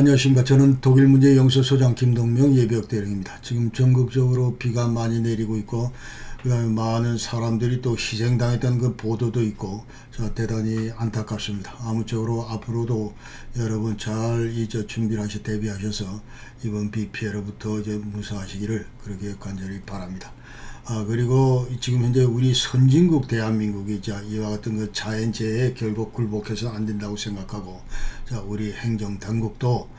안녕하십니까. 저는 독일문제 영서소장 김동명 예비역대령입니다. 지금 전국적으로 비가 많이 내리고 있고 그다음에 많은 사람들이 또 희생당했다는 그 보도도 있고 대단히 안타깝습니다. 아무쪼록 앞으로도 여러분 잘 준비를 하셔 대비하셔서 이번 비 피해로부터 무사하시기를 그렇게 간절히 바랍니다. 그리고 지금 현재 우리 선진국 대한민국이 이와 같은 그 자연재해에 결국 굴복해서 안 된다고 생각하고, 우리 행정당국도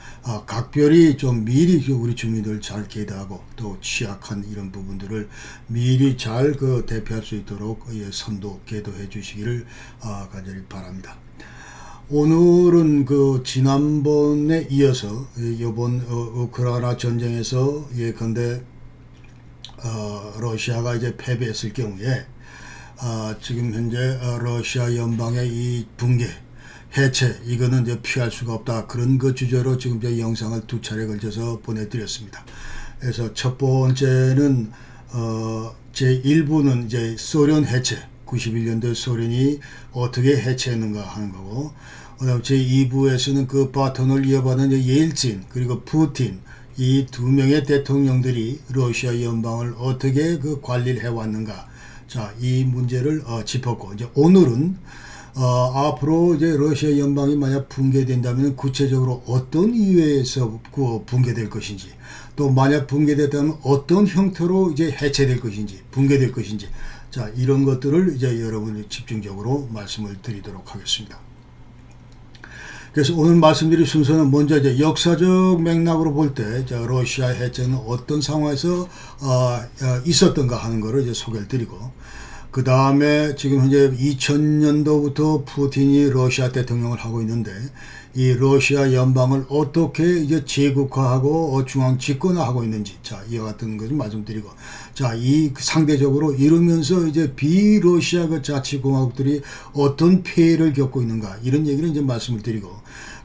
각별히 좀 미리 우리 주민들 잘 계도하고 또 취약한 이런 부분들을 미리 잘 대피할 수 있도록 선도 계도해 주시기를 간절히 바랍니다. 오늘은 지난번에 이어서 이번 우크라이나 전쟁에서 예컨대 러시아가 이제 패배했을 경우에 지금 현재 러시아 연방의 이 붕괴, 해체, 이거는 이제 피할 수가 없다. 그런 주제로 지금 제 영상을 2차례 걸쳐서 보내드렸습니다. 그래서 첫 번째는 제 1부는 이제 소련 해체, 91년도에 소련이 어떻게 해체했는가 하는 거고, 그다음 제 2부에서는 그 바톤을 이어받은 예일진 그리고 푸틴, 이 두 명의 대통령들이 러시아 연방을 어떻게 관리를 해왔는가. 이 문제를 짚었고, 이제 오늘은 앞으로 이제 러시아 연방이 만약 붕괴된다면 구체적으로 어떤 이유에서 붕괴될 것인지, 또 만약 붕괴됐다면 어떤 형태로 이제 해체될 것인지, 붕괴될 것인지, 이런 것들을 이제 여러분이 집중적으로 말씀을 드리도록 하겠습니다. 그래서 오늘 말씀드릴 순서는 먼저 이제 역사적 맥락으로 볼 때 러시아 해체는 어떤 상황에서 있었던가 하는 것을 이제 소개를 드리고, 그 다음에 지금 현재 2000년도부터 푸틴이 러시아 대통령을 하고 있는데 이 러시아 연방을 어떻게 이제 제국화하고 중앙 집권화하고 있는지, 이와 같은 것을 말씀드리고, 이 상대적으로 이러면서 이제 비러시아 자치공화국들이 어떤 폐해를 겪고 있는가, 이런 얘기를 이제 말씀을 드리고,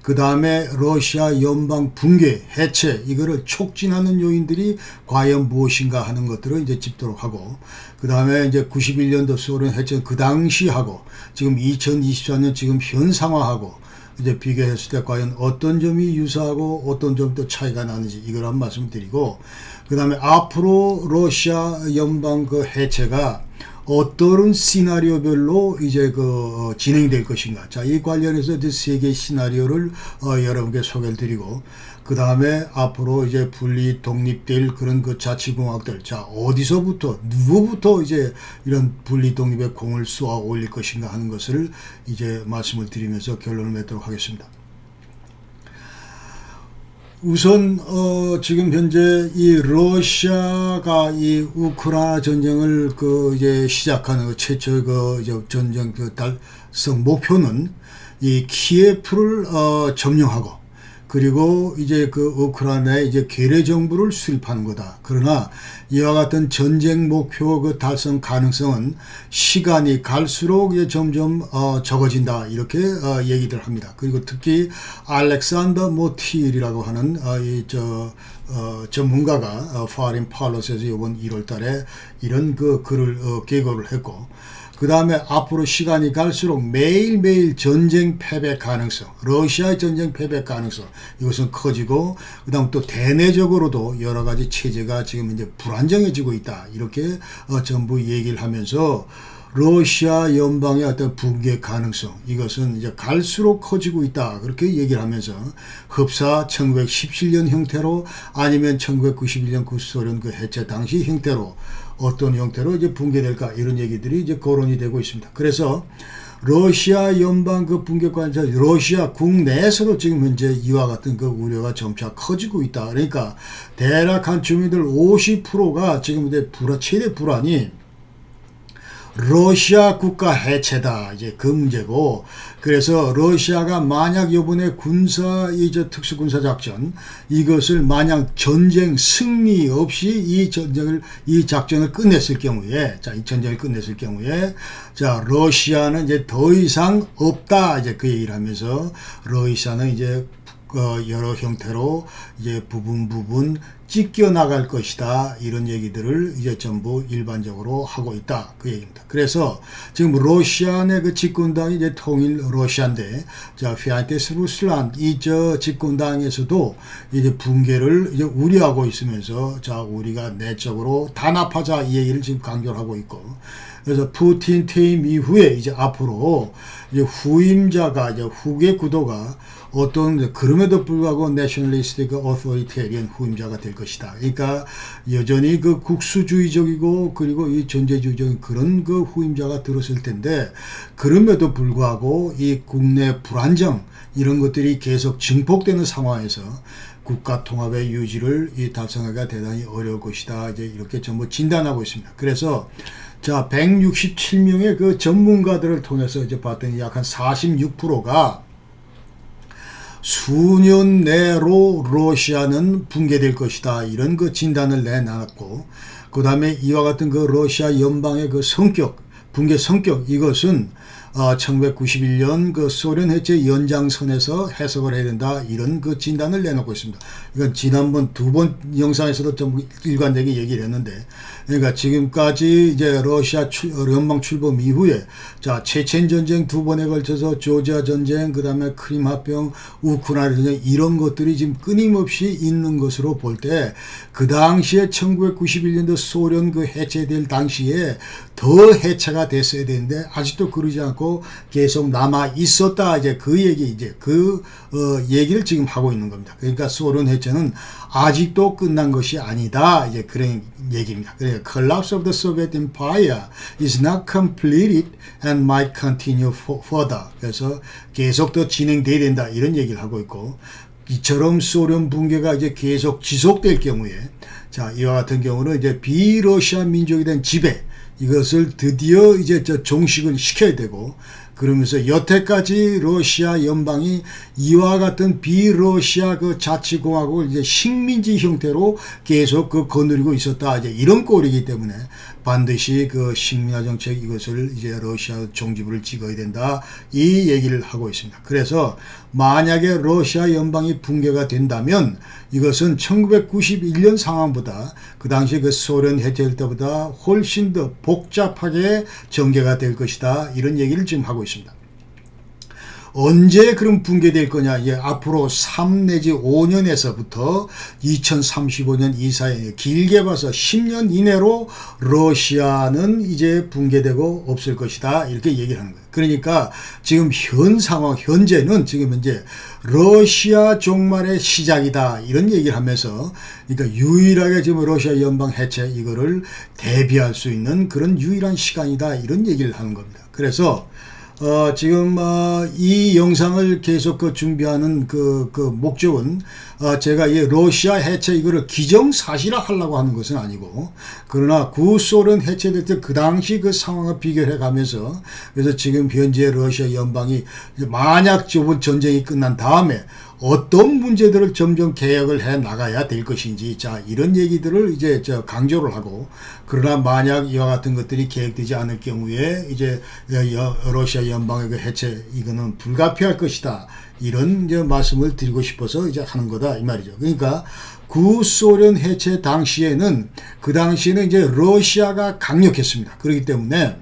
그 다음에 러시아 연방 붕괴, 해체, 이거를 촉진하는 요인들이 과연 무엇인가 하는 것들을 이제 짚도록 하고, 그 다음에 이제 91년도 소련 해체 그 당시하고 지금 2024년 지금 현 상황하고 이제 비교했을 때 과연 어떤 점이 유사하고 어떤 점이 또 차이가 나는지 이걸 한번 말씀드리고, 그 다음에 앞으로 러시아 연방 해체가 어떤 시나리오별로 이제 진행될 것인가. 이 관련해서 이제 3개의 시나리오를 여러분께 소개를 드리고, 그 다음에 앞으로 이제 분리 독립될 그런 자치공화국들, 어디서부터, 누구부터 이제 이런 분리 독립의 공을 쏘아 올릴 것인가 하는 것을 이제 말씀을 드리면서 결론을 맺도록 하겠습니다. 우선 지금 현재 이 러시아가 이 우크라이나 전쟁을 이제 시작하는 최초의 전쟁 달성 목표는 이 키예프를 점령하고, 그리고 이제 우크라이나에 이제 괴뢰 정부를 수립하는 거다. 그러나 이와 같은 전쟁 목표 달성 가능성은 시간이 갈수록 이제 점점 적어진다. 이렇게 얘기들 합니다. 그리고 특히 알렉산더 모틸이라고 하는 전문가가 파린 팔로스에서 이번 1월 달에 이런 글을 계고를 했고, 그 다음에 앞으로 시간이 갈수록 매일매일 전쟁 패배 가능성, 러시아의 전쟁 패배 가능성, 이것은 커지고, 그 다음 또 대내적으로도 여러 가지 체제가 지금 이제 불안정해지고 있다. 이렇게 전부 얘기를 하면서 러시아 연방의 어떤 붕괴 가능성, 이것은 이제 갈수록 커지고 있다. 그렇게 얘기를 하면서 흡사 1917년 형태로 아니면 1991년 구소련 해체 당시 형태로 어떤 형태로 이제 붕괴될까, 이런 얘기들이 이제 거론이 되고 있습니다. 그래서 러시아 연방 붕괴 관련 러시아 국내에서도 지금 현재 이와 같은 우려가 점차 커지고 있다. 그러니까 대략 한 주민들 50%가 지금 이제 최대 불안이 러시아 국가 해체다. 이제 그 문제고, 그래서 러시아가 만약 이번에 특수군사 작전, 이것을 만약 전쟁 승리 없이 이 작전을 끝냈을 경우에, 이 전쟁을 끝냈을 경우에, 러시아는 이제 더 이상 없다. 이제 그 얘기를 하면서 러시아는 이제 여러 형태로 이제 부분 찢겨 나갈 것이다. 이런 얘기들을 이제 전부 일반적으로 하고 있다. 그 얘기입니다. 그래서 지금 러시아 내 그 집권당이 이제 통일 러시아인데, 자, 피아티스 루슬란 이 저 집권당에서도 이제 붕괴를 이제 우려하고 있으면서, 자, 우리가 내적으로 단합하자 이 얘기를 지금 강조를 하고 있고, 그래서 푸틴 퇴임 이후에 이제 앞으로 이제 후임자가 이제 후계 구도가 어떤, 그럼에도 불구하고 내셔널리스틱 어토리테리언 후임자가 될 것이다. 그러니까 여전히 그 국수주의적이고 그리고 이 존재주의적인 그런 그 후임자가 들었을 텐데, 그럼에도 불구하고 이 국내 불안정 이런 것들이 계속 증폭되는 상황에서 국가 통합의 유지를 달성하기가 대단히 어려울 것이다. 이제 이렇게 전부 진단하고 있습니다. 그래서 자, 167명의 그 전문가들을 통해서 이제 봤더니 약 한 46%가 수년 내로 러시아는 붕괴될 것이다. 이런 그 진단을 내놨고, 그 다음에 이와 같은 그 러시아 연방의 그 성격, 붕괴 성격, 이것은 1991년 그 소련 해체 연장선에서 해석을 해야 된다. 이런 그 진단을 내놓고 있습니다. 이건 지난번 두 번 영상에서도 좀 일관되게 얘기를 했는데, 그러니까 지금까지 이제 러시아 연방 출범 이후에, 자, 체첸 전쟁 두 번에 걸쳐서 조지아 전쟁, 그 다음에 크림 합병, 우크라이나 전쟁, 이런 것들이 지금 끊임없이 있는 것으로 볼 때, 그 당시에 1991년도 소련 그 해체될 당시에 더 해체가 됐어야 되는데 아직도 그러지 않고 계속 남아 있었다. 이제 그 얘기, 이제 얘기를 지금 하고 있는 겁니다. 그러니까 소련 해체는 아직도 끝난 것이 아니다. 이제 그런 얘기입니다. 그러니까 collapse of the Soviet Empire is not completed and might continue further. 그래서 계속 더 진행돼야 된다. 이런 얘기를 하고 있고, 이처럼 소련 붕괴가 이제 계속 지속될 경우에, 자, 이와 같은 경우는 이제 비러시아 민족에 대한 지배, 이것을 드디어 이제 종식을 시켜야 되고, 그러면서 여태까지 러시아 연방이 이와 같은 비러시아 그 자치공화국을 이제 식민지 형태로 계속 거느리고 있었다. 이제 이런 꼴이기 때문에 반드시 그 식민화 정책 이것을 이제 러시아 종지부를 찍어야 된다. 이 얘기를 하고 있습니다. 그래서 만약에 러시아 연방이 붕괴가 된다면 이것은 1991년 상황보다 그 당시 그 소련 해체될 때보다 훨씬 더 복잡하게 전개가 될 것이다. 이런 얘기를 지금 하고 있습니다. 언제 그럼 붕괴될 거냐? 예, 앞으로 3 내지 5년에서부터 2035년 이 사이에 길게 봐서 10년 이내로 러시아는 이제 붕괴되고 없을 것이다. 이렇게 얘기를 하는 거예요. 그러니까 지금 현 상황, 현재는 지금 이제 러시아 종말의 시작이다. 이런 얘기를 하면서, 그러니까 유일하게 지금 러시아 연방 해체 이거를 대비할 수 있는 그런 유일한 시간이다. 이런 얘기를 하는 겁니다. 그래서 지금 이 영상을 계속 준비하는 그 목적은 제가 이 러시아 해체 이거를 기정사실화 하려고 하는 것은 아니고, 그러나 구소련 해체될 때 그 당시 그 상황을 비교해 가면서, 그래서 지금 현재 러시아 연방이 만약 저번 전쟁이 끝난 다음에 어떤 문제들을 점점 개혁을 해 나가야 될 것인지, 자, 이런 얘기들을 이제 강조를 하고, 그러나 만약 이와 같은 것들이 계획되지 않을 경우에 이제 러시아 연방의 그 해체 이거는 불가피할 것이다. 이런 이제 말씀을 드리고 싶어서 이제 하는 거다 이 말이죠. 그러니까 구소련 해체 당시에는 이제 러시아가 강력했습니다. 그렇기 때문에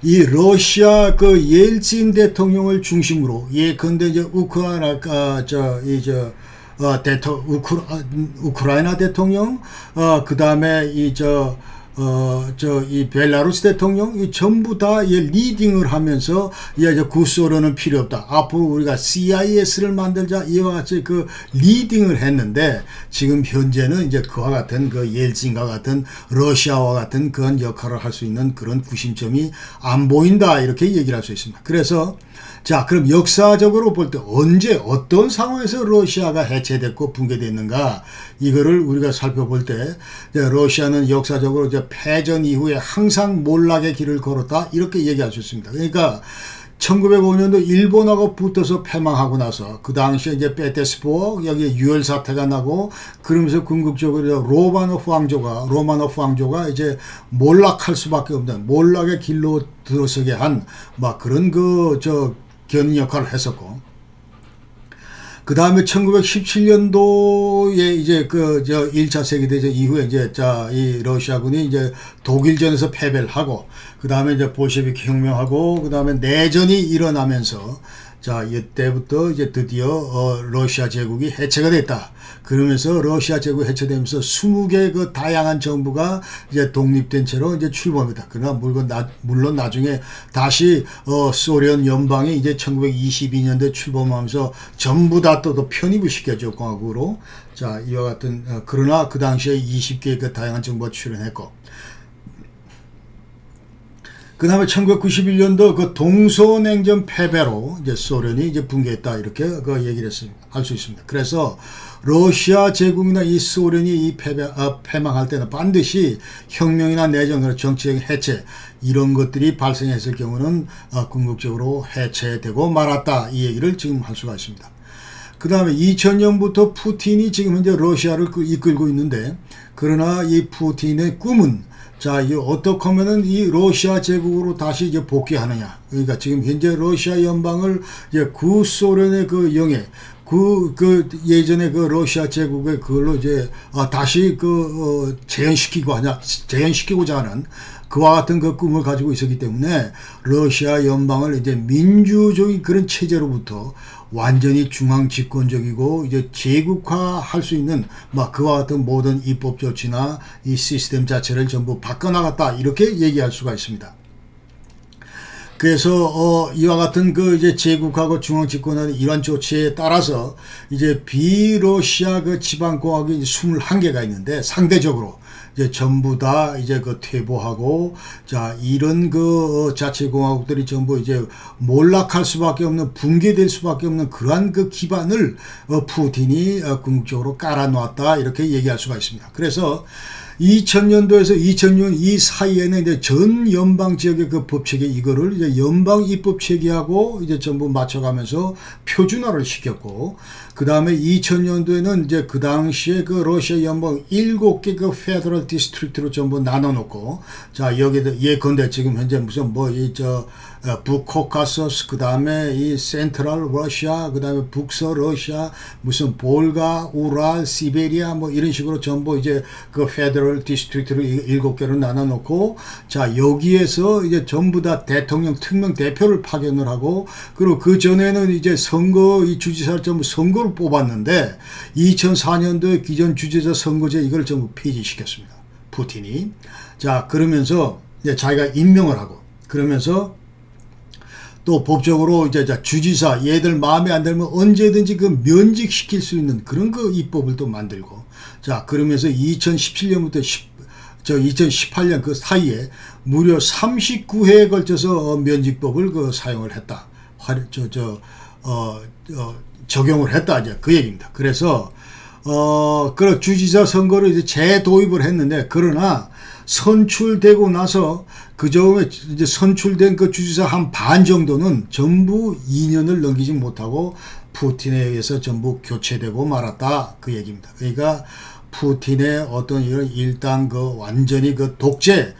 이 러시아 그 옐친 대통령을 중심으로, 예컨대 이제 우크라이나 대통령, 그 다음에 이 벨라루스 대통령, 이 전부 다 리딩을 하면서, 이제 구소련은 필요 없다. 앞으로 우리가 CIS를 만들자. 이와 같이 그 리딩을 했는데, 지금 현재는 이제 그와 같은 그 옐친과 같은 러시아와 같은 그런 역할을 할 수 있는 그런 구심점이 안 보인다. 이렇게 얘기를 할 수 있습니다. 그래서 자, 그럼 역사적으로 볼 때 언제 어떤 상황에서 러시아가 해체됐고 붕괴됐는가, 이거를 우리가 살펴볼 때 러시아는 역사적으로 이제 패전 이후에 항상 몰락의 길을 걸었다. 이렇게 얘기할 수 있습니다. 그러니까 1905년도 일본하고 붙어서 패망하고 나서 그 당시에 이제 페테스부르크 여기 유혈 사태가 나고, 그러면서 궁극적으로 로마노프 왕조가 이제 몰락할 수밖에 없는, 몰락의 길로 들어서게 한 막 그런 견인 역할을 했었고, 그 다음에 1917년도에 이제 그 저 1차 세계대전 이후에 이제 이 러시아군이 이제 독일전에서 패배를 하고 그 다음에 이제 볼셰비크 혁명하고 그 다음에 내전이 일어나면서 이때부터 이제 드디어 러시아 제국이 해체가 됐다. 그러면서 러시아 제국이 해체되면서 20개 그 다양한 정부가 이제 독립된 채로 이제 출범합니다. 그러나 물론 나중에 다시 소련 연방이 이제 1922년도에 출범하면서 전부 다 또 편입을 시켰죠, 공화국으로. 이와 같은 그러나 그 당시에 20개의 그 다양한 정부가 출연했고. 그 다음에 1991년도 그 동서냉전 패배로 이제 소련이 이제 붕괴했다. 이렇게 그 얘기를 할 수 있습니다. 그래서 러시아 제국이나 이 소련이 이 패망할 때는 반드시 혁명이나 내전, 정치적 해체 이런 것들이 발생했을 경우는 궁극적으로 해체되고 말았다. 이 얘기를 지금 할 수가 있습니다. 그 다음에 2000년부터 푸틴이 지금 현재 러시아를 이끌고 있는데 그러나 이 푸틴의 꿈은 이 어떻게 하면은 이 러시아 제국으로 다시 이제 복귀하느냐. 그러니까 지금 현재 러시아 연방을 이제 구소련의 그 영해, 예전에 그 러시아 제국의 그걸로 이제 다시 재현시키고자 하는 그와 같은 그 꿈을 가지고 있었기 때문에 러시아 연방을 이제 민주적인 그런 체제로부터 완전히 중앙 집권적이고 이제 제국화할 수 있는 그와 같은 모든 입법 조치나 이 시스템 자체를 전부 바꿔나갔다. 이렇게 얘기할 수가 있습니다. 그래서 이와 같은 그 이제 제국하고 중앙 집권하는 이러한 조치에 따라서 이제 비러시아 그 지방공화국이 21개가 있는데 상대적으로 이제 전부 다 이제 그 퇴보하고 이런 그 자치공화국들이 전부 이제 몰락할 수밖에 없는 붕괴될 수밖에 없는 그러한 그 기반을 푸틴이 궁극적으로 깔아놓았다. 이렇게 얘기할 수가 있습니다. 그래서 2000년도에서 2006년 이 사이에는 이제 전 연방 지역의 그 법체계 이거를 이제 연방 입법 체계하고 이제 전부 맞춰가면서 표준화를 시켰고, 그 다음에 2000년도에는 이제 그 당시에 그 러시아 연방 7개 그 페더럴 디스트릭트로 전부 나눠놓고, 여기도 예컨대 지금 현재 무슨 북코카서스, 그 다음에 이 센트럴 러시아, 그 다음에 북서 러시아, 무슨 볼가, 우랄, 시베리아 이런 식으로 전부 이제 그 페더럴 디스트릭트를 7개로 나눠놓고, 여기에서 이제 전부 다 대통령 특명 대표를 파견을 하고, 그리고 그 전에는 이제 이 주지사를 전부 선거로 뽑았는데 2004년도에 기존 주지사 선거제 이걸 전부 폐지시켰습니다. 푸틴이. 그러면서 이제 자기가 임명을 하고, 그러면서 또 법적으로 이제 주지사 얘들 마음에 안 들면 언제든지 그 면직시킬 수 있는 그런 그 입법을 또 만들고, 그러면서 2017년부터 2018년 그 사이에 무려 39회에 걸쳐서 면직법을 그 사용을 했다. 적용을 했다. 이제 그 얘기입니다. 그래서 그 주지사 선거를 이제 재도입을 했는데, 그러나 선출되고 나서 그 다음에 이제 선출된 그 주지사 한 반 정도는 전부 2년을 넘기지 못하고 푸틴에 의해서 전부 교체되고 말았다. 그 얘기입니다. 그러니까 푸틴의 어떤 이런 일당 그 완전히 그 독재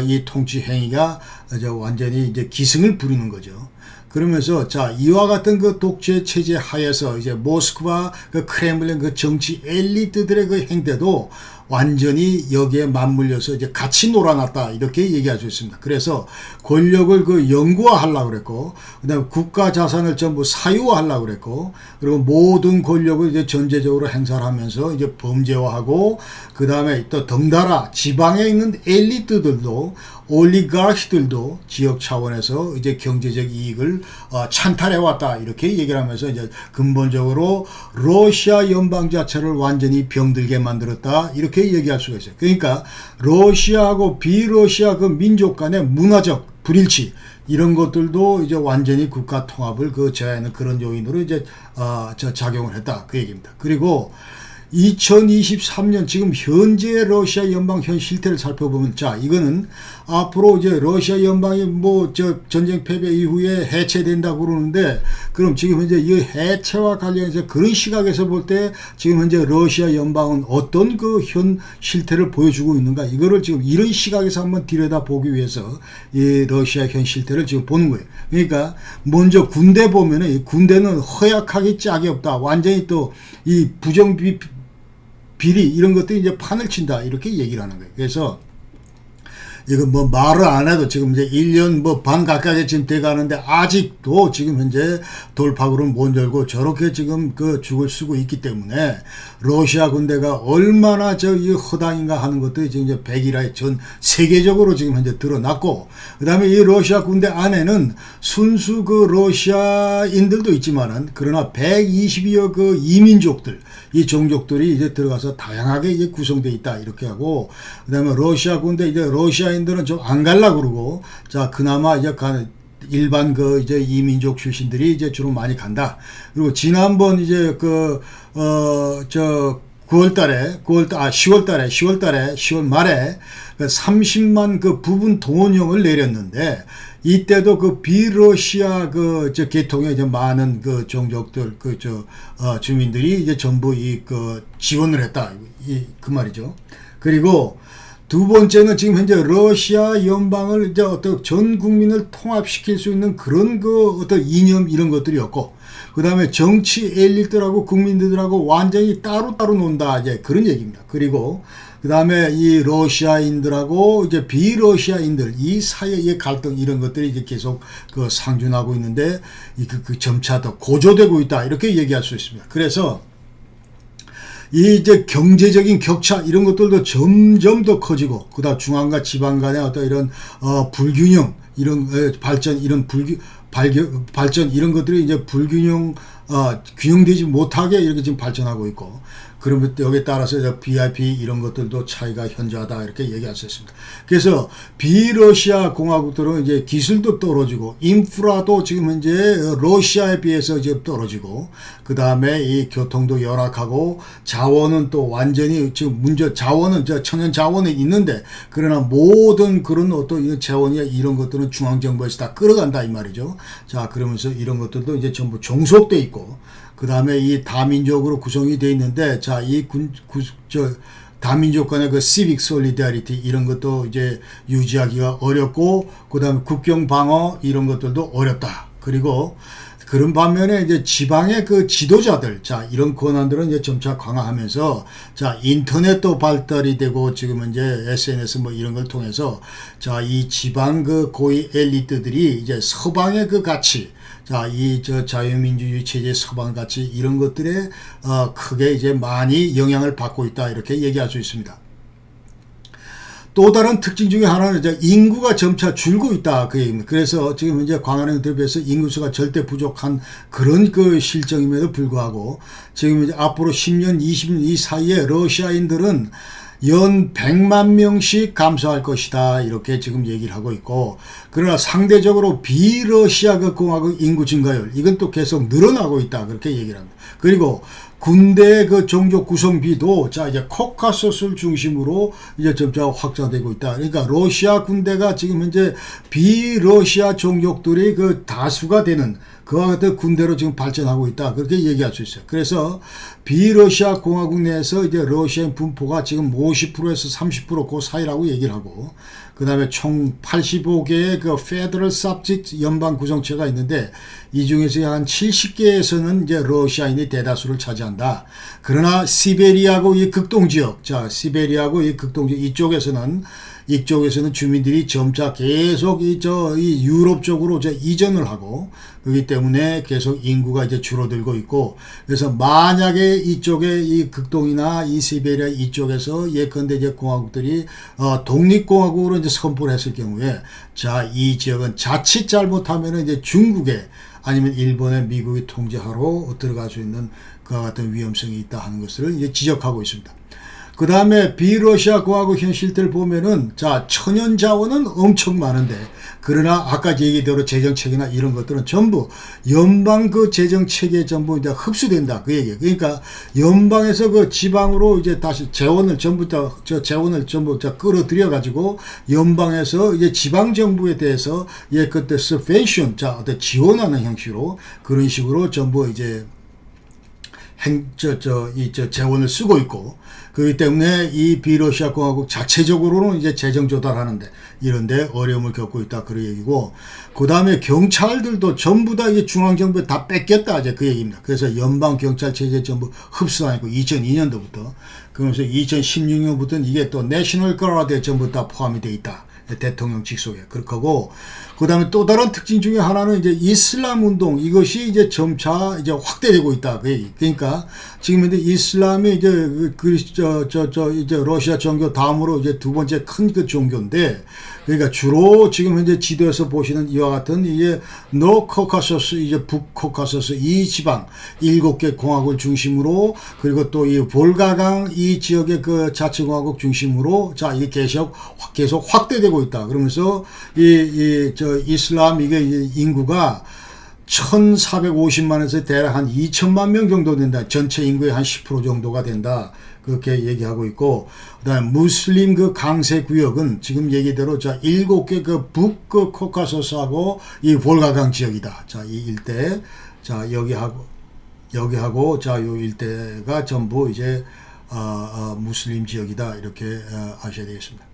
이 통치 행위가 이제 완전히 이제 기승을 부리는 거죠. 그러면서 이와 같은 그 독재 체제 하에서 이제 모스크바 그 크렘플린 그 정치 엘리트들의 그 행태도 완전히 여기에 맞물려서 이제 같이 놀아놨다. 이렇게 얘기할 수 있습니다. 그래서 권력을 그 영구화하려고 그랬고, 그 다음에 국가 자산을 전부 사유화하려고 그랬고, 그리고 모든 권력을 이제 전제적으로 행사를 하면서 이제 범죄화하고, 그 다음에 또 덩달아 지방에 있는 엘리트들도 올리가르히들도 지역 차원에서 이제 경제적 이익을 찬탈해왔다. 이렇게 얘기를 하면서 이제 근본적으로 러시아 연방 자체를 완전히 병들게 만들었다. 이렇게 얘기할 수가 있어요. 그러니까 러시아하고 비러시아 그 민족 간의 문화적 불일치 이런 것들도 이제 완전히 국가 통합을 그 제하는 그런 요인으로 이제 작용을 했다. 그 얘기입니다. 그리고 2023년 지금 현재 러시아 연방 현 실태를 살펴보면 이거는 앞으로 이제 러시아 연방이 뭐 저 전쟁 패배 이후에 해체된다고 그러는데, 그럼 지금 현재 이 해체와 관련해서 그런 시각에서 볼 때 지금 현재 러시아 연방은 어떤 그 현 실태를 보여주고 있는가, 이거를 지금 이런 시각에서 한번 들여다보기 위해서 이 러시아 현 실태를 지금 보는 거예요. 그러니까 먼저 군대 보면은 이 군대는 허약하기 짝이 없다. 완전히 또 이 부정비 비리 이런 것들이 이제 판을 친다, 이렇게 얘기를 하는 거예요. 그래서 이거 뭐 말을 안 해도 지금 이제 1년 뭐 반 가까이 지금 돼 가는데 아직도 지금 현재 돌파구를 못 열고 저렇게 지금 그 죽을 쓰고 있기 때문에 러시아 군대가 얼마나 이 허당인가 하는 것들이 지금 이제 백일화에 전 세계적으로 지금 현재 드러났고, 그 다음에 이 러시아 군대 안에는 순수 그 러시아인들도 있지만은 그러나 122여 그 이민족들, 이 종족들이 이제 들어가서 다양하게 이제 구성되어 있다, 이렇게 하고, 그 다음에 러시아 군대 이제 러시아인들은 좀 안 갈라 그러고, 자, 그나마 이제 일반 그 이제 이민족 출신들이 이제 주로 많이 간다. 그리고 지난번 이제 10월 말에 그 30만 그 부분 동원령을 내렸는데, 이때도 그 비러시아 계통의 이제 많은 그 종족들 주민들이 이제 전부 지원을 했다, 그 말이죠. 그리고 두 번째는 지금 현재 러시아 연방을 이제 어떤 전 국민을 통합시킬 수 있는 그런 어떤 이념 이런 것들이었고, 그 다음에 정치 엘리트들하고 국민들하고 완전히 따로따로 논다, 이제 그런 얘기입니다. 그리고 그 다음에 이 러시아인들하고 이제 비러시아인들 이 사이의 갈등 이런 것들이 이제 계속 상존하고 있는데, 점차 더 고조되고 있다, 이렇게 얘기할 수 있습니다. 그래서 이 이제 경제적인 격차 이런 것들도 점점 더 커지고, 그다음 중앙과 지방 간의 어떤 이런 불균형 이런 발전 이런 것들이 이제 균형되지 못하게 이렇게 지금 발전하고 있고, 그러면 여기에 따라서 BIP 이런 것들도 차이가 현저하다, 이렇게 얘기할 수 있습니다. 그래서 비러시아 공화국들은 이제 기술도 떨어지고 인프라도 지금 현재 러시아에 비해서 이제 떨어지고, 그 다음에 이 교통도 열악하고 자원은 또 완전히 지금 자원은 천연 자원이 있는데, 그러나 모든 그런 어떤 자원이나 이런 것들은 중앙정부에서 다 끌어간다, 이 말이죠. 자, 그러면서 이런 것들도 이제 전부 종속돼 있고, 그 다음에 이 다민족으로 구성이 되어 있는데, 자, 다민족 간의 그 시빅 솔리다리티 이런 것도 이제 유지하기가 어렵고, 그 다음에 국경 방어 이런 것들도 어렵다. 그리고 그런 반면에 이제 지방의 그 지도자들, 자, 이런 권한들은 이제 점차 강화하면서, 자, 인터넷도 발달이 되고, 지금은 이제 SNS 뭐 이런 걸 통해서, 자, 이 지방 고위 엘리트들이 이제 서방의 가치, 자, 자유민주주의 체제 서방 가치 이런 것들에 크게 이제 많이 영향을 받고 있다, 이렇게 얘기할 수 있습니다. 또 다른 특징 중에 하나는 이제 인구가 점차 줄고 있다, 그 얘기입니다. 그래서 지금 현재 광활형들에 비해서 인구수가 절대 부족한 그런 실정임에도 불구하고, 지금 이제 앞으로 10년, 20년 이 사이에 러시아인들은 연 100만 명씩 감소할 것이다, 이렇게 지금 얘기를 하고 있고, 그러나 상대적으로 비러시아 공화국 인구 증가율 이건 또 계속 늘어나고 있다, 그렇게 얘기를 합니다. 그리고 군대 종족 구성비도 이제 코카소스를 중심으로 이제 점차 확장되고 있다. 그러니까 러시아 군대가 지금 현재 비러시아 종족들이 다수가 되는 그와 같은 군대로 지금 발전하고 있다, 그렇게 얘기할 수 있어요. 그래서 비러시아 공화국 내에서 이제 러시아인 분포가 지금 50%에서 30% 그 사이라고 얘기를 하고, 그 다음에 총 85개의 페더럴 sabject 연방 구성체가 있는데, 이 중에서 한 70개에서는 이제 러시아인이 대다수를 차지한다. 그러나 시베리아고 이 극동지역, 시베리아고 이 극동지역 이쪽에서는 주민들이 점차 계속 이 유럽 쪽으로 이전을 하고, 그렇기 때문에 계속 인구가 이제 줄어들고 있고, 그래서 만약에 이쪽에 이 극동이나 이 시베리아 이쪽에서 예컨대 이제 공화국들이 독립공화국으로 이제 선포를 했을 경우에, 이 지역은 자칫 잘못하면은 이제 중국에 아니면 일본의 미국이 통제하러 들어갈 수 있는 그와 같은 위험성이 있다 하는 것을 이제 지적하고 있습니다. 그 다음에 비러시아 공화국 현 실태를 보면은 자 천연 자원은 엄청 많은데 그러나 아까 얘기대로 재정책이나 이런 것들은 전부 연방 그 재정체계에 전부 이제 흡수된다 그 얘기예요. 그러니까 연방에서 그 지방으로 이제 다시 재원을 전부 다 저 재원을 전부 다 끌어들여 가지고 연방에서 이제 지방 정부에 대해서 예 그때 subvention 자 어떤 지원하는 형식으로 그런 식으로 전부 이제 재원을 쓰고 있고, 그렇기 때문에 이 비러시아 공화국 자체적으로는 이제 재정 조달하는데, 이런데 어려움을 겪고 있다. 그런 얘기고, 그 다음에 경찰들도 전부 다 이게 중앙정부에 다 뺏겼다. 이제 그 얘기입니다. 그래서 연방경찰 체제 전부 흡수하고 2002년도부터, 그러면서 2016년부터는 이게 또 내셔널 가드에 전부 다 포함이 돼 있다. 대통령 직속에. 그렇게 하고, 그 다음에 또 다른 특징 중에 하나는 이제 이슬람 운동, 이것이 이제 점차 이제 확대되고 있다. 그러니까 지금 이제 이슬람이 이제 이제 러시아 종교 다음으로 이제 두 번째 큰 그 종교인데, 그러니까 주로 지금 현재 지도에서 보시는 이와 같은 이제 노코카소스, 이제 북코카소스 이 지방 7개 공화국을 중심으로, 그리고 또 이 볼가강 이 지역의 그 자치공화국 중심으로 자 이게 계속 확대되고 있다. 그러면서 이슬람 이게 인구가 1,450만에서 대략 한 2천만 명 정도 된다. 전체 인구의 한 10% 정도가 된다. 그렇게 얘기하고 있고, 그다음에 무슬림 그 강세 구역은 지금 얘기대로 자 7개 그 북 코카소스하고 이 볼가강 지역이다. 자, 이 일대, 자 여기하고 자 요 일대가 전부 이제 무슬림 지역이다. 이렇게 아셔야 되겠습니다.